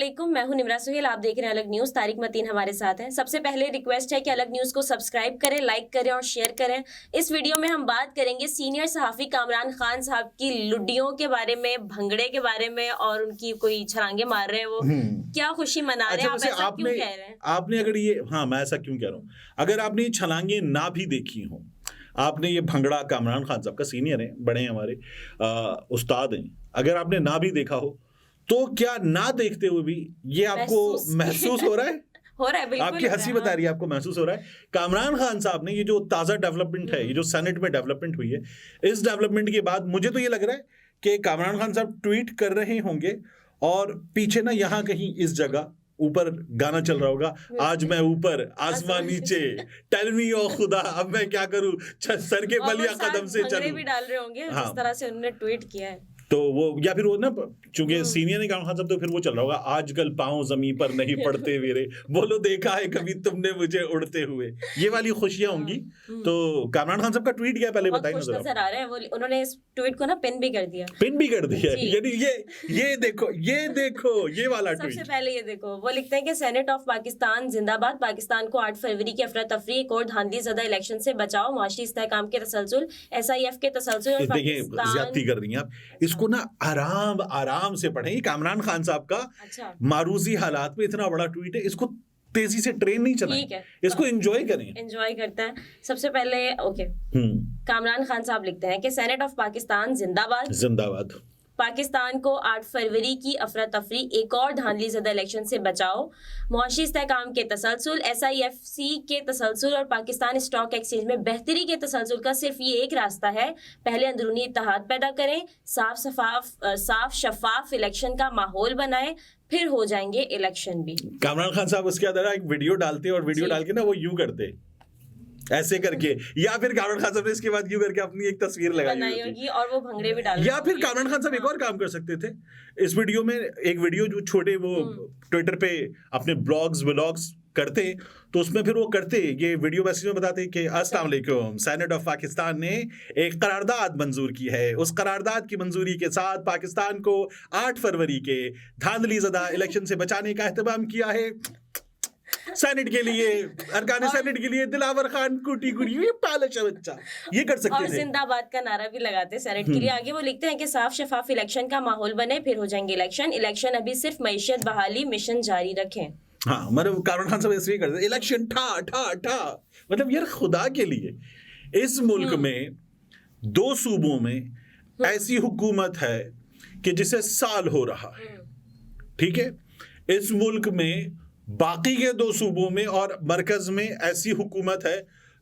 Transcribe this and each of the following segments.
अस्सलामुअलैकुम, मैं हूं निमरा सुहेल। आप देख रहे हैं अलग न्यूज़। तारिक मतीन हमारे साथ हैं। सबसे पहले रिक्वेस्ट है कि अलग न्यूज़ को सब्सक्राइब करें, लाइक करें और शेयर करें। इस वीडियो में हम बात करेंगे सीनियर सहाफ़ी कामरान खान साहब की लुड्डियों के बारे में, भंगड़े के बारे में और उनकी कोई छलांगे मार रहे हैं वो क्या खुशी मना रहे हैं। आप ऐसा क्यों कह रहे हैं? आपने अगर ये मैं ऐसा क्यों कह रहा हूँ, अगर आपने ये छलांगे ना भी देखी हो, आपने ये भंगड़ा कामरान खान साहब का सीनियर है, बड़े हैं हमारे उस्ताद हैं, अगर आपने ना भी देखा हो तो क्या ना देखते हुए भी ये आपको महसूस हो रहा है? हो रहा है, बिल्कुल आपकी हंसी बता रही है, आपको महसूस हो रहा है। कामरान खान साहब ने ये जो ताज़ा डेवलपमेंट है, ये जो सेनेट में डेवलपमेंट हुई है, इस डेवलपमेंट के बाद मुझे तो ये लग रहा है कि कामरान खान साहब ट्वीट कर रहे होंगे और पीछे ना यहाँ कहीं इस जगह ऊपर गाना चल रहा होगा, आज मैं ऊपर आसमान नीचे, टेल मी ओ खुदा अब मैं क्या करूं, सर के बल या कदम से चलूं। भी डाल रहे होंगे जिस तरह से उन्होंने ट्वीट किया है। तो वो या फिर वो ना, चूंकि सीनियर ने कहा सब, तो फिर वो चल रहा होगा, आजकल पांव जमीन पर नहीं पड़ते मेरे, बोलो देखा है कभी तुमने मुझे उड़ते हुए। ये वाली खुशियां होंगी। तो कामरान खान साहब का ट्वीट क्या पहले बताइए नजर आ रहा है। वो उन्होंने इस ट्वीट को ना पिन भी कर दिया यानी ये देखो ये वाला ट्वीट। सबसे पहले ये देखो, वो लिखते हैं कि सेनेट ऑफ पाकिस्तान जिंदाबाद, पाकिस्तान को 8 फरवरी की अफरा तफरी एक और धांधली ज़दा इलेक्शन से बचाओ, मुआशी इस्तेहकाम के तसलसल, SIF के तसलसल। देखिए ज्यादती कर रही हैं आप, इसको ना आराम से पढ़ें। कामरान खान साहब का मारूजी हालात में इतना बड़ा ट्वीट है, इसको तेजी से ट्रेन नहीं चलाएं, इसको एंजॉय करें। एंजॉय करता है। सबसे पहले कामरान खान साहब लिखते हैं कि सेनेट ऑफ पाकिस्तान जिंदाबाद, पाकिस्तान को 8 फरवरी की अफरा तफरी एक और धांधली ज़दा इलेक्शन से बचाओ, मुआशी इस्तेहकाम के तसलसल, SIFC के तसलसल और पाकिस्तान स्टॉक एक्सचेंज में बेहतरी के तसलसल का सिर्फ ये एक रास्ता है, पहले अंदरूनी इत्तेहाद पैदा करें, साफ शफाफ इलेक्शन का माहौल बनाएं, फिर हो जाएंगे इलेक्शन भी। कामरान खान साहब उसके अंदर एक वीडियो डालते और वीडियो डाल के ना वो यूं करते ऐसे करके, या फिर कामरान खान साहब ने इसके बाद यूं करके अपनी एक तस्वीर लगाई होगी और वो भंगड़े भी डाल, या फिर कामरान खान साहब एक और काम कर सकते थे इस वीडियो में। एक वीडियो जो छोटे वो ट्विटर पे अपने व्लॉग्स करते, तो उसमें फिर वो करते ये वीडियो मैसेज में बताते कि अस्सलाम वालेकुम, सेनेट ऑफ पाकिस्तान ने एक करारदाद मंजूर की है, उस करारदाद की मंजूरी के साथ पाकिस्तान को 8 फरवरी के धांधली ज़दा इलेक्शन से बचाने का एहतमाम किया है। सेनेट के लिए, अरकान सेनेट के लिए दिलावर खान कुटी पालश बच्चा, ये कर सकते थे। और जिंदाबाद का नारा भी लगाते सेनेट के लिए। आगे वो लिखते हैं कि साफ शफाफ इलेक्शन का माहौल बने, फिर हो जाएंगे इलेक्शन अभी सिर्फ मईशत बहाली मिशन जारी रखें। मतलब कामरान खान साहब ऐसे ही करते, इलेक्शन ठा मतलब यार खुदा के लिए, इस मुल्क में 2 सूबों में ऐसी हुकूमत है कि जिसे साल हो रहा है, ठीक है। इस मुल्क में बाकी के 2 सूबों में और मरकज में ऐसी हुकूमत है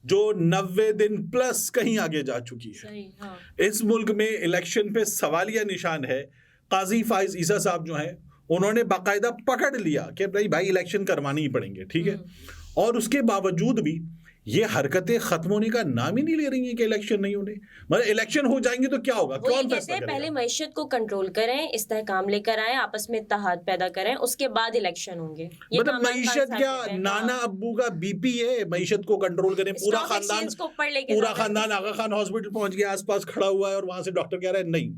जो 90 दिन प्लस कहीं आगे जा चुकी है। इस मुल्क में इलेक्शन पे सवालिया निशान है। काजी फाइज ईसा साहब जो हैं, उन्होंने बाकायदा पकड़ लिया कि भाई इलेक्शन करवाने ही पड़ेंगे, ठीक है। और उसके बावजूद भी ये हरकतें खत्म होने का नाम ही नहीं ले रही हैं कि इलेक्शन नहीं होने। मतलब इलेक्शन हो जाएंगे तो क्या होगा, कौन फैसला करेगा? पहले मईशत को कंट्रोल करें, इस्तेहकाम लेकर आए, आपस में इत्तेहाद पैदा करें, उसके बाद इलेक्शन होंगे। मतलब मईशत क्या नाना अब्बू का BP है, मईशत को कंट्रोल करें। पूरा खानदान आगा खान हॉस्पिटल पहुंच गया, आसपास खड़ा हुआ है और वहां से डॉक्टर कह रहा है नहीं,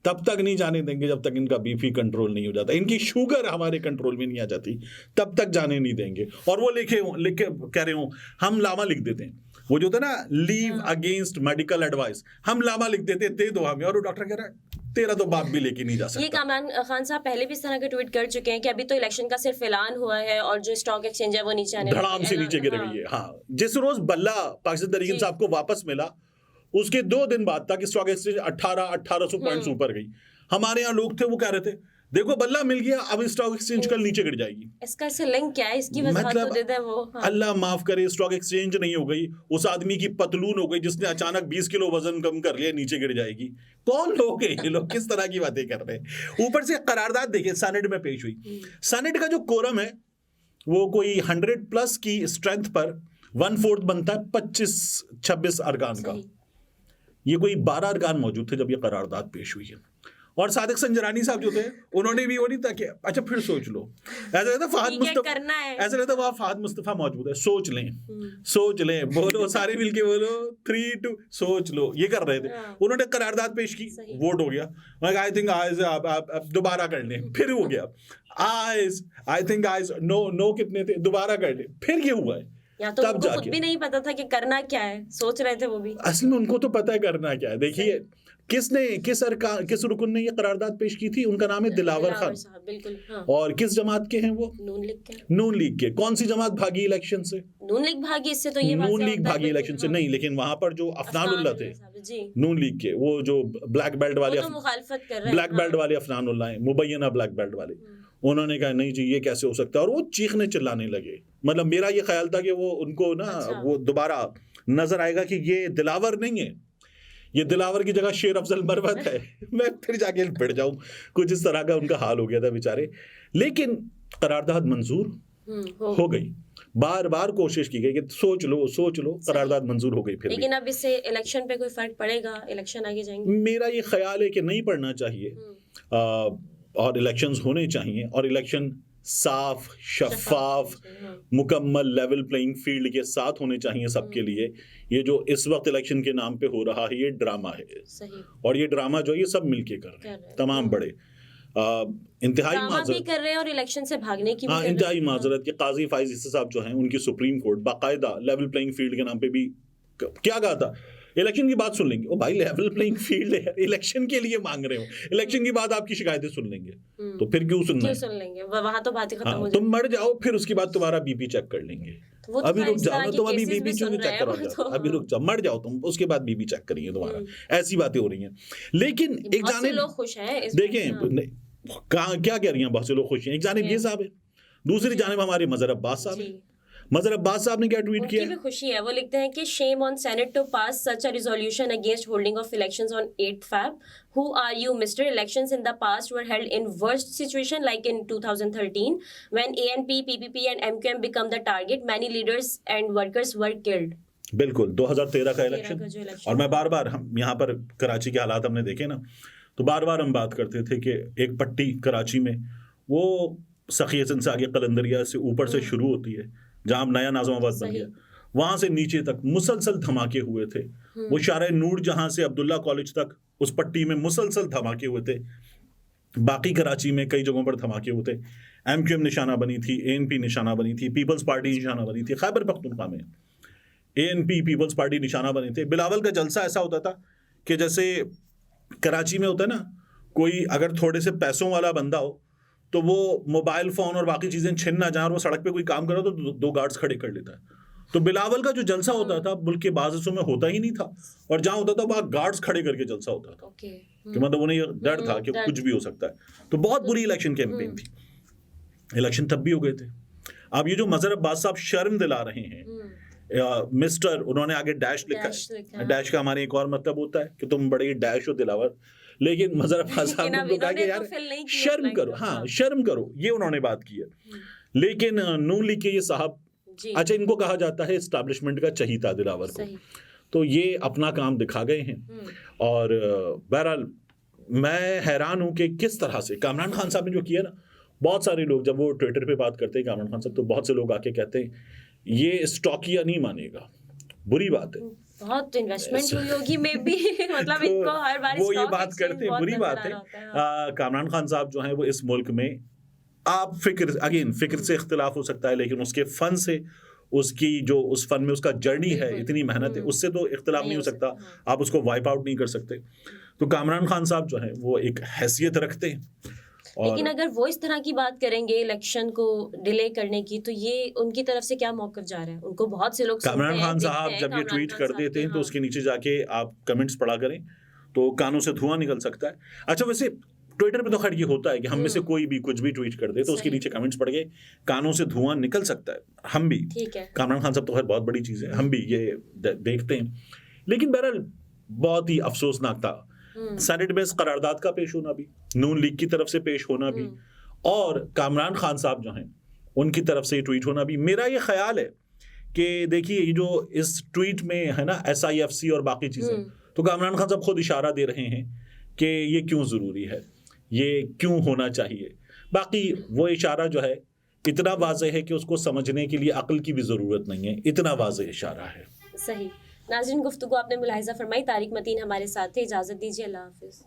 तब तक नहीं जाने देंगे जब तक इनका BP कंट्रोल नहीं हो जाता, इनकी शुगर हमारे कंट्रोल में नहीं आ जाती, तब तक जाने नहीं देंगे। और वो लिख के कह रहे हो, हम लामा लिख देते हैं, वो जो था ना लीव अगेंस्ट मेडिकल एडवाइस, हम लामा लिख देते, दे दो हमें, और वो डॉक्टर कह रहा है तेरा तो बाप भी लेके नहीं जा सकता। ये कामरान खान साहब पहले भी इस तरह के ट्वीट कर चुके हैं कि अभी तो इलेक्शन का सिर्फ ऐलान हुआ है और जो स्टॉक एक्सचेंज है वो नीचे आने धड़ाम से नीचे गिर गई है। जिस रोज बल्ला पाकिस्तान तहरीक साहब को वापस मिला, उसके 2 दिन बाद तक स्टॉक एक्सचेंज 1800 पॉइंट्स ऊपर गई। हमारे यहाँ लोग थे, वो कह रहे थे देखो बल्ला मिल गया, अब स्टॉक एक्सचेंज कल नीचे गिर जाएगी। इसका से लिंक क्या है, इसकी वजह तो दे दे वो। अल्लाह माफ करे, स्टॉक एक्सचेंज नहीं हो गई, उस आदमी की पतलून हो गई जिसने अचानक 20 किलो वजन कम कर लिया, नीचे गिर जाएगी। कौन लोग हैं ये लोग, किस तरह की बातें कर रहे हैं? ऊपर से करारदाद देखिए सेनेट में पेश हुई। सेनेट का जो कोरम है वो कोई 100+ की स्ट्रेंथ पर 1/4 बनता है 25-26 अरकान का। ये कोई 12 अरकान मौजूद थे जब ये करारदाद पेश हुई है, और सादिक संजरानी साहब जो थे उन्होंने भी वो नहीं था कि अच्छा फिर सोच लो, ऐसा लगता फहद मुस्तफा, ऐसा लगता वहाँ फहद मुस्तफा मौजूद है, सोच लें बोलो सारे मिलके बोलो 3 2 सोच लो, ये कर रहे थे। उन्होंने करारदाद पेश की, वोट हो गया, आई थिंक आइज आप दोबारा कर लें, फिर हो गया ayes, I think ayes no कितने थे, दोबारा कर लें, फिर ये हुआ है। या तो उनको खुद भी नहीं पता था कि करना क्या है, सोच रहे थे वो भी। असल में उनको तो पता है करना क्या है। देखिए किस रुकन ने ये करारदाद पेश की थी, उनका नाम है दिलावर खान। बिल्कुल, हाँ। और किस जमात के हैं वो? नून लीग के। कौन सी जमात भागी इलेक्शन से? नून लीग भागी, इससे तो ये नून लीग भागी इलेक्शन से नहीं, लेकिन वहां पर जो अफनानुल्लाह थे नून लीग के, वो जो ब्लैक बेल्ट वाले, मुखालफत कर रहे हैं, ब्लैक बेल्ट वाले अफनानुल्लाह हैं, मुबैयना ब्लैक बेल्ट वाले, उन्होंने कहा नहीं जी ये कैसे हो सकता है, और वो चीखने चिल्लाने लगे। मतलब मेरा ये ख्याल था कि वो उनको ना वो दोबारा नजर आएगा कि ये दिलावर नहीं है, ये दिलावर की जगह शेर अफजल मरवत है, मैं फिर जाके भिड़ जाऊं, कुछ इस तरह का उनका हाल हो गया था बेचारे। लेकिन करारदाद मंजूर हो गई, बार बार कोशिश की गई कि सोच लो, करारदाद मंजूर हो गई फिर। लेकिन अब इससे इलेक्शन पे कोई फर्क पड़ेगा? इलेक्शन आगे जाएंगे? मेरा ये ख्याल है कि नहीं पड़ना चाहिए, और इलेक्शंस होने चाहिए, और इलेक्शन साफ शफाफ मुकम्मल लेवल प्लेइंग फील्ड के साथ होने चाहिए सबके लिए। ये जो इस वक्त इलेक्शन के नाम पे हो रहा है ये ड्रामा है, और ये ड्रामा जो है ये सब मिलके कर रहे हैं, तमाम बड़े इंतहाई माजरत कर रहे हैं और इलेक्शन से भागने की भी इंतहाई माजरत के काजी फाइज ईसा साहब जो हैं उनकी सुप्रीम कोर्ट बाकायदा लेवल प्लेइंग फील्ड के नाम पे भी क्या कहा था, इलेक्शन की बात सुन लेंगे। ओ भाई लेवल प्लेइंग फील्ड है, इलेक्शन के लिए मांग रहे हो, इलेक्शन की बाद आपकी शिकायतें सुन लेंगे, तो फिर क्यों सुन लेंगे, वहां तो बात ही खत्म हो जाए। तुम मर जाओ, फिर उसके बाद तुम्हारा बीपी चेक कर लेंगे। अभी रुक जाओ, तुम अभी बीपी क्यों नहीं चेक करोगे, अभी रुक जाओ, मर जाओ तुम, उसके बाद बीपी चेक करेंगे तुम्हारा। ऐसी बातें हो रही हैं। लेकिन एक जाने लोग खुश हैं, देखें क्या कह रही हैं, बहुत से लोग खुश हैं। एक जानिब ये साहब है, दूसरी जानिब हमारे मजहर अब्बास साहब है। मजहर अब्बास साहब ने क्या ट्वीट किया? उनकी भी खुशी है, वो लिखते हैं कि shame on senate to pass such a resolution against holding of elections on 8 Feb. Who are you, Mr. Elections in the past were held in worst situation like in 2013 when ANP, PPP and MQM become the target. Many leaders and workers were killed. बिल्कुल 2013 का election, और मैं बार बार हम यहाँ पर कराची के हालात हमने देखे ना, तो बार बार हम बात करते थे कि एक पट्टी कराची में वो सखियतन से आगे कलंदरिया से ऊपर से शुरू होती है, जहाँ नया नाज़माबाद बन गया, वहां से नीचे तक मुसलसल धमाके हुए थे। वो शारे नूर जहां से अब्दुल्ला कॉलेज तक उस पट्टी में मुसलसल धमाके हुए थे। बाकी कराची में कई जगहों पर धमाके हुए थे। MQM निशाना बनी थी, ANP निशाना बनी थी, पीपल्स पार्टी निशाना बनी थी। खैबर पख्तूनख्वा में ANP पीपल्स पार्टी निशाना बने थे। बिलावल का जलसा ऐसा होता था कि जैसे कराची में होता है ना, कोई अगर थोड़े से पैसों वाला बंदा हो तो वो मोबाइल फोन और बाकी चीजें छिन ना जाए, वो सड़क पे कोई काम कर रहा हो तो 2 गार्ड्स खड़े कर लेता है। तो बिलावल का जो जलसा होता था मुल्क के बाज़ हिस्सों में होता ही नहीं था, और जहां होता था वहां गार्ड्स खड़े करके जलसा होता था कि मतलब उन्हें डर था कि कुछ भी हो सकता है। तो बहुत बुरी इलेक्शन कैंपेन थी। इलेक्शन तब भी हो गए थे। अब ये जो मजहर अब्बास साहब शर्म दिला रहे हैं, मिस्टर, उन्होंने आगे डैश लिखा है। डैश का हमारे एक और मतलब होता है कि तुम बड़े डैश हो दिलावर, लेकिन मजहर अब्बास साहब ने कहा कि यार शर्म करो, हाँ शर्म करो, ये उन्होंने बात की है। लेकिन नून लीग के ये साहब, अच्छा इनको कहा जाता है एस्टैब्लिशमेंट का चहीता दिलावर को, तो ये अपना काम दिखा गए हैं। और बहरहाल मैं हैरान हूं कि किस तरह से कामरान खान साहब ने जो किया ना, बहुत सारे लोग जब वो ट्विटर पे बात करते हैं कामरान खान साहब, तो बहुत से लोग आके कहते हैं ये स्टॉकिया नहीं मानेगा, बुरी बात है, बहुत इन्वेस्टमेंट हुई होगी में भी मतलब इनको हर बार वो ये बात करते हैं, बुरी बात है। कामरान खान साहब जो हैं वो इस मुल्क में, आप फिक्र से इख्तिलाफ हो सकता है, लेकिन उसके फन से, उसकी जो उस फन में उसका जर्नी है, इतनी मेहनत है, उससे तो इख्तिलाफ नहीं हो सकता, आप उसको वाइप आउट नहीं कर सकते। तो कामरान खान साहब जो है वो एक हैसियत रखते हैं। लेकिन अगर वो इस तरह की बात करेंगे इलेक्शन को डिले करने की, तो ये उनकी तरफ से क्या मौकफ जा रहा है? उनको बहुत से लोग कामरान खान साहब जब ये ट्वीट कर देते हैं तो उसके नीचे जाके आप कमेंट्स पढ़ा करें तो कानों से धुआं निकल सकता है। अच्छा वैसे ट्विटर पे तो खैर ये होता है कि हम में से कोई भी कुछ भी ट्वीट कर दे तो उसके नीचे कमेंट्स पढ़ के कानों से धुआं निकल सकता है, हम भी। कामरान खान साहब तो खैर बहुत बड़ी चीज़ है, हम भी ये देखते हैं। लेकिन बहरहाल बहुत ही अफसोसनाक था सेनेट में इस करारदाद का पेश होना भी, नून लीग की तरफ से पेश होना भी, और कामरान खान साहब जो हैं उनकी तरफ से ट्वीट होना भी। मेरा ये ख्याल है कि देखिए ये जो इस ट्वीट में है ना SIFC और बाकी चीज़ें, तो कामरान खान साहब खुद इशारा दे रहे हैं कि ये क्यों ज़रूरी है, ये क्यों होना चाहिए। बाकी वो इशारा जो है इतना वाज़ेह है कि उसको समझने के लिए अक्ल की भी ज़रूरत नहीं है, इतना वाज़ेह इशारा है। सही। नाज़रीन, गुफ्तगू आपने मुलाहिज़ा फरमाई। तारिक मतीन हमारे साथ थे। इजाज़त दीजिए, अल्लाह हाफ़िज़।